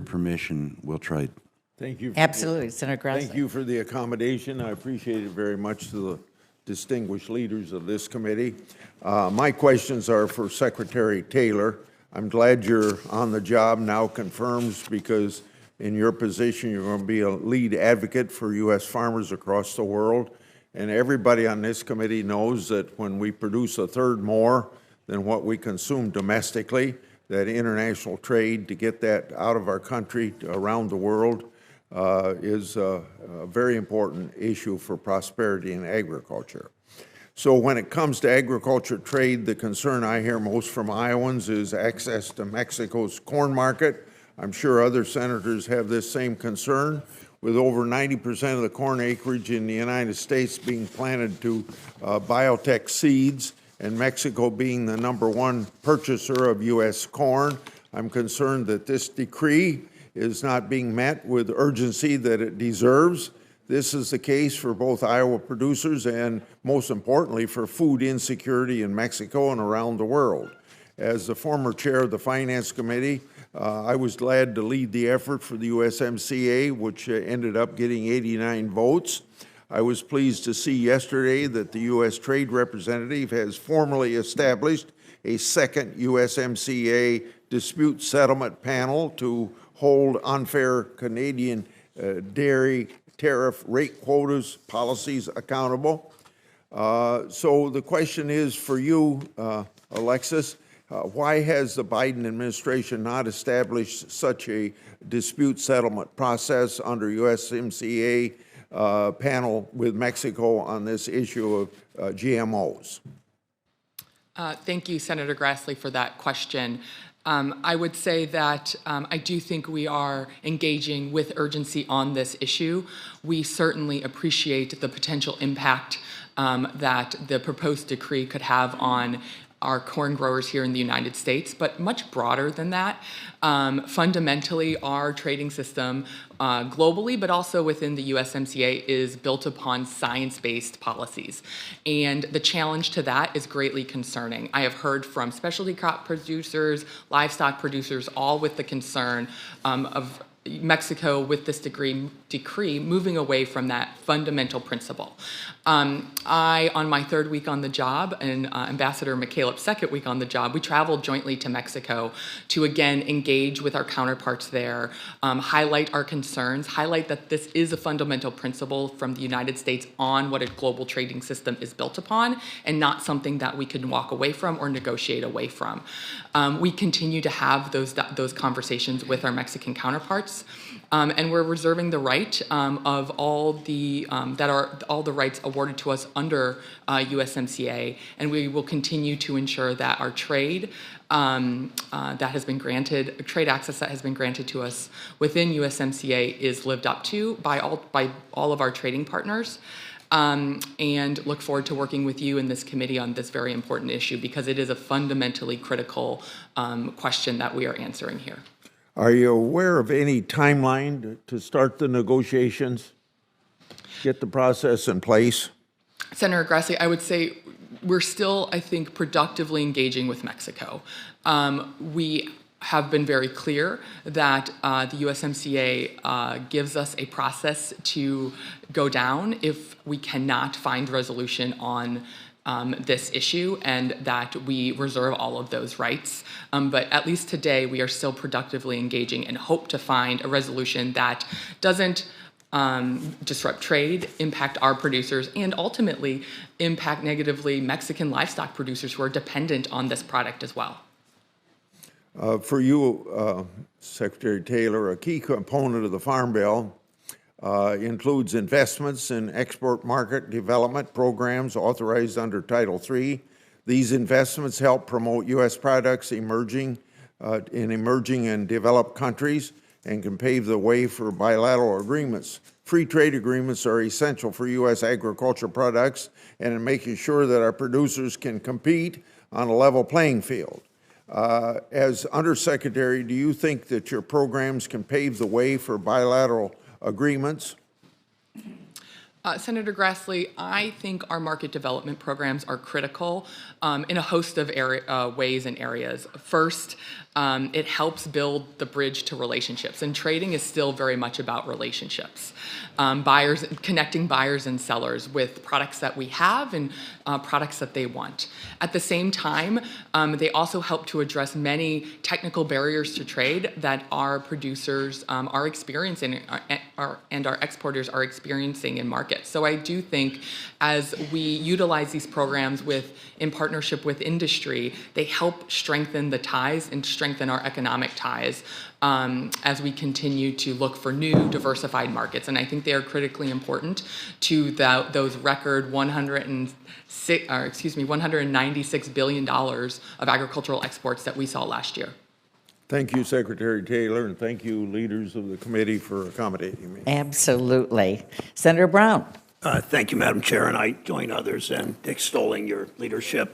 permission, we'll try. Thank you. Absolutely, Senator Grassley. Thank you for the accommodation. I appreciate it very much to the distinguished leaders of this committee. My questions are for Secretary Taylor. I'm glad you're on the job now, confirms, because in your position, you're going to be a lead advocate for U.S. farmers across the world. And everybody on this committee knows that when we produce a third more than what we consume domestically, that international trade to get that out of our country to around the world is a very important issue for prosperity in agriculture. So when it comes to agriculture trade, the concern I hear most from Iowans is access to Mexico's corn market. I'm sure other senators have this same concern, with over 90% of the corn acreage in the United States being planted to biotech seeds, and Mexico being the #1 purchaser of U.S. corn. I'm concerned that this decree is not being met with urgency that it deserves. This is the case for both Iowa producers and, most importantly, for food insecurity in Mexico and around the world. As the former chair of the Finance Committee, I was glad to lead the effort for the USMCA, which ended up getting 89 votes. I was pleased to see yesterday that the U.S. Trade Representative has formally established a second USMCA dispute settlement panel to hold unfair Canadian dairy tariff rate quotas policies accountable. So the question is for you, Alexis, why has the Biden administration not established such a dispute settlement process under USMCA panel with Mexico on this issue of GMOs? Thank you, Senator Grassley, for that question. I would say that I do think we are engaging with urgency on this issue. We certainly appreciate the potential impact that the proposed decree could have on our corn growers here in the United States, but much broader than that. Fundamentally, our trading system globally, but also within the USMCA, is built upon science-based policies. And the challenge to that is greatly concerning. I have heard from specialty crop producers, livestock producers, all with the concern of Mexico with this decree moving away from that fundamental principle. I, on my third week on the job, and Ambassador McCaleb's second week on the job, we traveled jointly to Mexico to again engage with our counterparts there, highlight our concerns, highlight that this is a fundamental principle from the United States on what a global trading system is built upon, and not something that we can walk away from or negotiate away from. We continue to have those conversations with our Mexican counterparts. And we're reserving the right of all the rights awarded to us under USMCA, and we will continue to ensure that our trade that has been granted, trade access that has been granted to us within USMCA is lived up to by all of our trading partners. And look forward to working with you in this committee on this very important issue, because it is a fundamentally critical question that we are answering here. Are you aware of any timeline to start the negotiations, get the process in place? Senator Grassley, I would say we're still, I think, productively engaging with Mexico. We have been very clear that the USMCA gives us a process to go down if we cannot find resolution on this issue, and that we reserve all of those rights. But at least today, we are still productively engaging and hope to find a resolution that doesn't disrupt trade, impact our producers, and ultimately impact negatively Mexican livestock producers who are dependent on this product as well. For you, Secretary Taylor, a key component of the Farm Bill includes investments in export market development programs authorized under Title III. These investments help promote U.S. products in emerging and developed countries and can pave the way for bilateral agreements. Free trade agreements are essential for U.S. agriculture products and in making sure that our producers can compete on a level playing field. As Undersecretary, do you think that your programs can pave the way for bilateral agreements? Senator Grassley, I think our market development programs are critical in a host of ways and areas. First, it helps build the bridge to relationships. And trading is still very much about relationships. Connecting buyers and sellers with products that we have and products that they want. At the same time, they also help to address many technical barriers to trade that our producers are experiencing and our exporters are experiencing in markets. So I do think as we utilize these programs in partnership with industry, they help strengthen the ties and strengthen our economic ties as we continue to look for new diversified markets. And I think they are critically important to those record $196 billion of agricultural exports that we saw last year. Thank you, Secretary Taylor, and thank you, leaders of the committee, for accommodating me. Absolutely. Senator Brown. Thank you, Madam Chair, and I join others in extolling your leadership